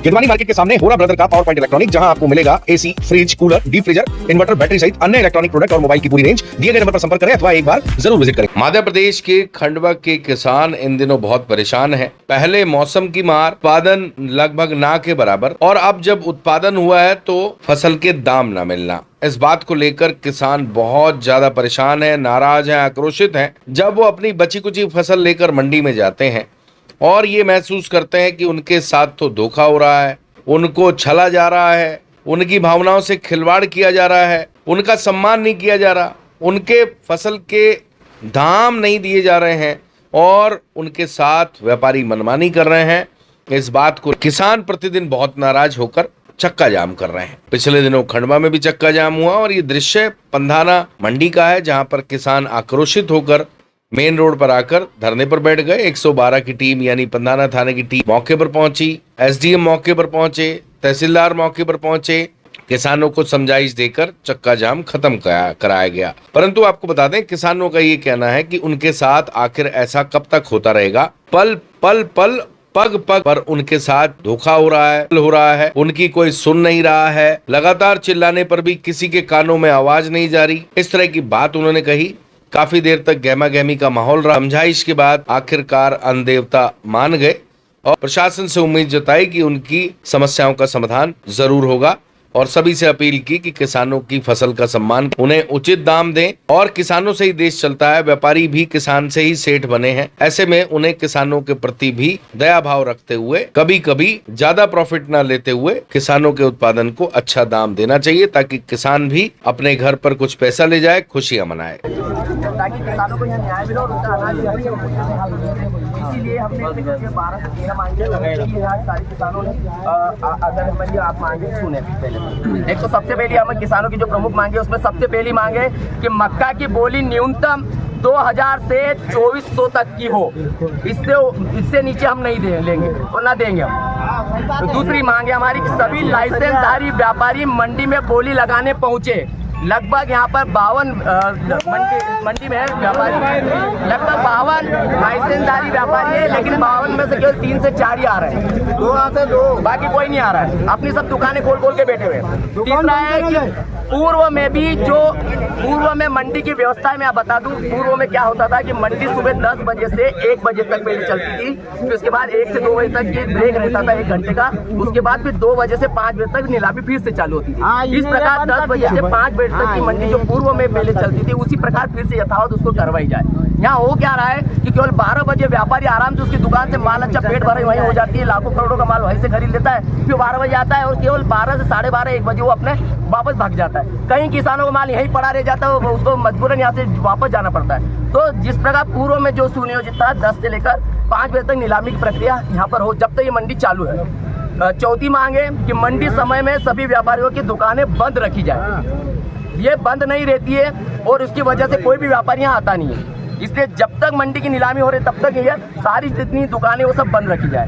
Girwani market के सामने होरा ब्रदर का पावर पॉइंट इलेक्ट्रॉनिक, जहां आपको मिलेगा AC, fridge, cooler, deep freezer, inverter, battery सहित अन्य इलेक्ट्रॉनिक प्रोडक्ट और मोबाइल की पूरी रेंज। दिए गए नंबर पर संपर्क करें अथवा एक बार जरूर विजिट करें। मध्य प्रदेश के खंडवा के किसान इन दिनों बहुत परेशान हैं। पहले मौसम की मार, उत्पादन लगभग ना के बराबर, और अब जब उत्पादन हुआ है तो फसल के दाम ना मिलना। इस बात को लेकर किसान बहुत ज्यादा परेशान है, नाराज है, आक्रोशित हैं। जब वो अपनी बची कुची फसल लेकर मंडी में जाते हैं और ये महसूस करते हैं कि उनके साथ तो धोखा हो रहा है, उनको छला जा रहा है, उनकी भावनाओं से खिलवाड़ किया जा रहा है, उनका सम्मान नहीं किया जा रहा, उनके फसल के दाम नहीं दिए जा रहे हैं और उनके साथ व्यापारी मनमानी कर रहे हैं। इस बात को किसान प्रतिदिन बहुत नाराज होकर चक्का जाम कर रहे हैं। पिछले दिनों खंडवा में भी चक्का जाम हुआ और ये दृश्य पंधाना मंडी का है, जहां पर किसान आक्रोशित होकर मेन रोड पर आकर धरने पर बैठ गए। 112 की टीम यानी पंधाना थाने की टीम मौके पर पहुंची, एसडीएम मौके पर पहुंचे, तहसीलदार मौके पर पहुंचे। किसानों को समझाइश देकर चक्का जाम खत्म कराया गया। परंतु आपको बता दें, किसानों का ये कहना है कि उनके साथ आखिर ऐसा कब तक होता रहेगा। पल पल पग पग पर उनके साथ धोखा हो रहा है, उनकी कोई सुन नहीं रहा है। लगातार चिल्लाने पर भी किसी के कानों में आवाज नहीं जा रही। इस तरह की बात उन्होंने कही। काफी देर तक गहमा गहमी का माहौल रहा। समझाइश के बाद आखिरकार अन्न देवता मान गए और प्रशासन से उम्मीद जताई कि उनकी समस्याओं का समाधान जरूर होगा, और सभी से अपील की कि किसानों की फसल का सम्मान, उन्हें उचित दाम दें। और किसानों से ही देश चलता है, व्यापारी भी किसान से ही सेठ बने हैं। ऐसे में उन्हें किसानों के प्रति भी दया भाव रखते हुए, कभी कभी ज्यादा प्रॉफिट न लेते हुए किसानों के उत्पादन को अच्छा दाम देना चाहिए, ताकि किसान भी अपने घर पर कुछ पैसा ले जाए, खुशियां मनाए। ताकि किसानों को यहाँ न्याय मिले और उसका अनाज इसीलिए हमने 12 से 13 मांगे सारे किसानों ने। अगर हमारी आप मांगे सुने पहले, एक तो सबसे पहली हमें किसानों की जो प्रमुख मांगे उसमें सबसे पहली मांगे कि मक्का की बोली न्यूनतम 2000 से 2400 तक की हो। इससे नीचे हम नहीं लेंगे और ना देंगे हम। तो दूसरी मांग है हमारी कि सभी लाइसेंसधारी व्यापारी मंडी में बोली लगाने पहुंचे। लगभग यहाँ पर 52 मंडी में है व्यापारी, लगभग 52 लाइसेंसधारी व्यापारी है, लेकिन 52 में से केवल 3 से 4 ही आ रहे हैं। 2 आते 2, बाकी कोई नहीं आ रहा है। अपनी सब दुकानें खोल के बैठे हुए हैं। तीसरा है कि पूर्व में मंडी की व्यवस्था मैं बता दूं, पूर्व में क्या होता था कि मंडी सुबह 10 बजे से 1 बजे तक पहले चलती थी, फिर उसके बाद 1 से 2 बजे तक ये ब्रेक रहता था 1 घंटे का। उसके बाद फिर 2 बजे से 5 बजे तक नीलामी फिर से चालू होती थी। इस प्रकार 10 बजे से 5 बजे तक की मंडी जो पूर्व में पहले चलती थी, उसी प्रकार फिर से यथावत उसको करवाई जाए। यहाँ हो क्या रहा है कि केवल 12 बजे व्यापारी आराम से उसकी दुकान से माल अच्छा पेट भरे वहीं हो जाती है, लाखों करोड़ों का माल वहीं से खरीद लेता है, फिर 12 बजे आता है और केवल 12 से 12:30 1 बजे वो अपने वापस भाग जाता है। कई किसानों का माल यहीं पड़ा रह जाता है, उसको मजबूरन यहाँ से वापस जाना पड़ता है। तो जिस प्रकार पूर्व में जो सुनियोजित था 10 से लेकर 5 बजे तक नीलामी की प्रक्रिया यहाँ पर हो, जब तक ये मंडी चालू है। चौथी मांग है कि मंडी समय में सभी व्यापारियों की दुकानें बंद रखी जाए। ये बंद नहीं रहती है और उसकी वजह से कोई भी व्यापारी यहाँ आता नहीं है। इसलिए जब तक मंडी की नीलामी हो रही तब तक ये सारी जितनी दुकानें वो सब बंद रखी जाए।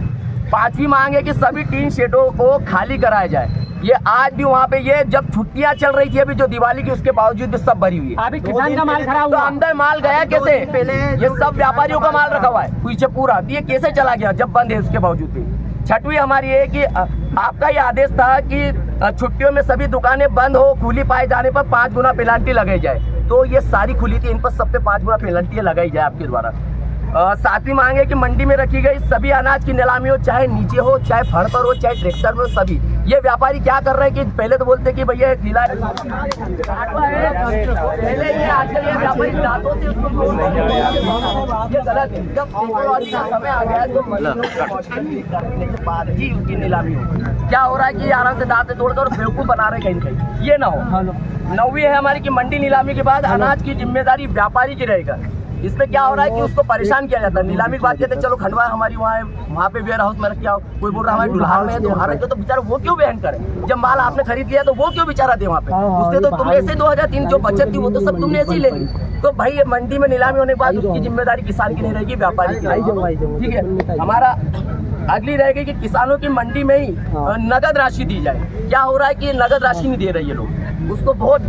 5वीं मांग है कि सभी टीन शेडों को खाली कराया जाए। ये आज भी वहाँ पे ये जब छुट्टियां चल रही थी अभी जो दिवाली की, उसके बावजूद भी सब भरी हुई है। अभी किसान का माल खड़ा हुआ, तो अंदर माल गया कैसे? पहले ये सब व्यापारियों का माल रखा हुआ है पीछे पूरा, ये कैसे चला गया जब बंद है उसके बावजूद भी। 6वीं हमारी है कि आपका ये आदेश था कि छुट्टियों में सभी दुकानें बंद हो, खुली पाए जाने पर 5 गुना पेनल्टी लगाई जाए। तो ये सारी खुली थी, इन पर सब पे 5 गुना पेनल्टी लगाई जाए आपके द्वारा। 7वीं मांग है कि मंडी में रखी गई सभी अनाज की नीलामी हो, चाहे नीचे हो, चाहे फड़ पर हो, चाहे ट्रैक्टर में हो, सभी। ये व्यापारी क्या कर रहे हैं कि पहले तो बोलते कि भैया ढीला पहले ये आजकल ये व्यापारी दांतों से उसको तोड़ रहे हैं, ये गलत है। जब टेक्नोलॉजी का समय आ गया तो करने के बाद ही उसकी नीलामी हो। क्या हो रहा है कि आराम से दांत से तोड़ और बेवकूफ बना रहे कहीं कहीं, ये ना हो। 9वीं है हमारी कि मंडी नीलामी के बाद अनाज की जिम्मेदारी व्यापारी की रहेगा। इसमें क्या हो रहा है कि उसको परेशान किया जाता है। नीलामी की बात कहते हैं, चलो खंडवा हमारी वहाँ पे वेयर हाउस में रख के आओ, कोई बोल रहा है हमारे दुल्हार में है तो वहाँ रखे, तो बेचारा वो क्यों वहन करे? जब माल आपने खरीद लिया तो वो क्यों बेचारा दे वहाँ पे? उससे तो तुमने ऐसे 2003 जो बचत थी वो तो सब तुमने ऐसे ही ले ली। तो भाई ये मंडी में नीलामी होने के बाद उसकी जिम्मेदारी किसान की नहीं रहेगी, व्यापारी की रहेगी। ठीक है। हमारा अगली रहेगी कि किसानों की मंडी में ही नगद राशि दी जाए। क्या हो रहा है कि नगद राशि नहीं दे रही है लोग, उसको बहुत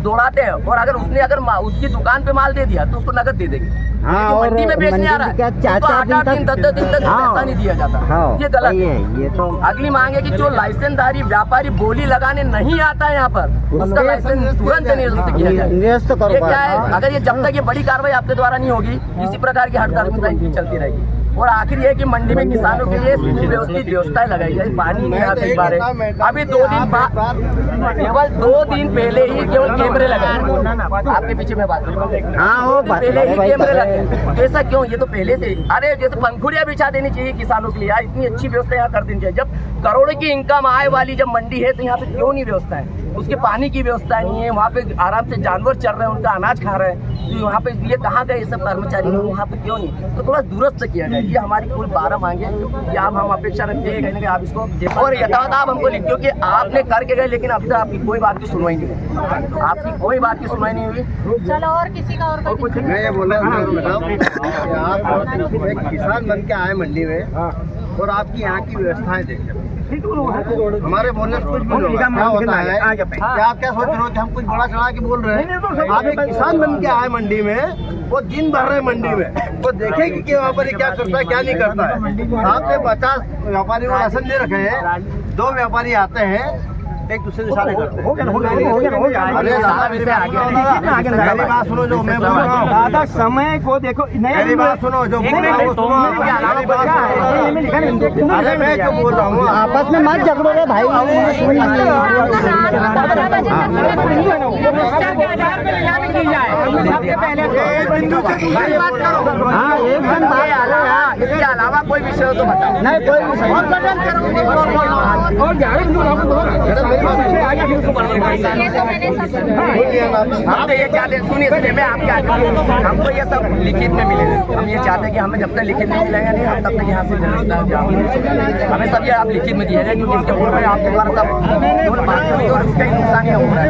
दौड़ाते हैं, और अगर उसने उसकी दुकान पे माल दे दिया तो उसको नगद दे देंगे। हाँ, लेकिन और मंडी में बेचने आ रहा मंडी है में क्या उसको 8-8 दिन 10-10 दिन तक हाँ। पैसा नहीं दिया जाता। हाँ, ये गलत सही है। है, ये तो अगली मांग है कि जो लाइसेंसधारी व्यापारी बोली लगाने नहीं आता है यहाँ पर उसका लाइसेंस तुरंत निरस्त किया जाए। निरस्त करो ये क्या है, हाँ। अगर ये जब तक ये बड़ी कार्रवाई आपके द्वारा नहीं होगी इसी प्रकार की हड़ताल चलती रहेगी। और आखिर ये कि मंडी में किसानों के लिए सुव्यवस्थित व्यवस्थाएं लगाई जाए। पानी नहीं आता इस बार अभी 2 दिन बाद केवल 2 दिन पहले ही केवल कैमरे लगाए आपके पीछे में बात करूँ। हाँ, वो बात पहले ही भाई कैमरे करे। लगे। ऐसा क्यों? ये तो पहले से अरे जैसे पंखुड़ियाँ बिछा देनी चाहिए किसानों के लिए यार, इतनी अच्छी व्यवस्था यहाँ कर देनी चाहिए। जब करोड़ों की इनकम आय वाली जब मंडी है तो यहाँ पे क्यों नहीं व्यवस्था है? उसके पानी की व्यवस्था नहीं है, वहाँ पे आराम से जानवर चल रहे हैं, उनका अनाज खा रहे हैं, तो वहाँ पे ये कहाँ गए ये सब कर्मचारी लोग? वहाँ पे क्यों नहीं? तो थोड़ा दुरुस्त किया जाए। ये हमारी कुल 12 मांगे कि आप हम अपेक्षा रखते हैं कहीं ना कहीं आप इसको और यथावत आप हमको लिख, क्योंकि आपने करके गए लेकिन अभी तक आपकी कोई बात की सुनवाई नहीं हुई। आपकी कोई बात की सुनवाई नहीं हुई। चलो और किसी का और कोई मैं ये बोला मैडम आप एक किसान बन के आए मंडी में और आपकी यहाँ की व्यवस्थाएं देखें। हमारे बोलने से कुछ भी नहीं होगा। क्या होता है क्या आप क्या सोच रहे हो कि हम कुछ बड़ा चढ़ा के बोल रहे हैं? आप एक किसान बन के आए मंडी में, वो दिन भर रहे मंडी में, वो देखेगी कि वहाँ पर ये क्या करता है क्या नहीं करता है। आपने 50 व्यापारी को राशन दे रखे हैं, 2 व्यापारी आते हैं एक दूसरे से इशारे करते हैं। अरे साहब इसे आगे मेरी बात सुनो जो मैं बोल रहा हूँ। दादा समय को देखो मेरी बात सुनो जो बोल रहा हूँ वो सुनो। मेरी बात सुनो। अरे मैं जो बोल रहा हूँ आपस में मत झगड़ो रे भाई। हाँ, एकदम इसके अलावा कोई विषय हो तो बताओ। नहीं कोई विषय हम तो ये चाहते हैं, सुनिए मैं आपके आगे हमको ये सब लिखित में मिलेगा। हम ये चाहते हैं कि हमें जब तक लिखित में मिलेगा नहीं हम तब तक यहाँ से हमें सब ये आप लिखित में दिएगा, क्योंकि इसके पूर्व में आपके द्वारा सब बात हुई और उसका ही नुकसान ही हो रहा है।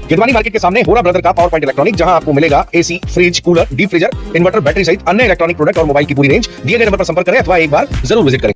गिदवानी मार्केट के सामने होरा ब्रदर का पावर पॉइंट इलेक्ट्रॉनिक, जहां आपको मिलेगा AC, fridge, cooler, deep freezer, inverter, battery सहित अन्य इलेक्ट्रॉनिक प्रोडक्ट और मोबाइल की पूरी रेंज। दिए गए नंबर पर संपर्क करें अथवा एक बार जरूर विजिट करें।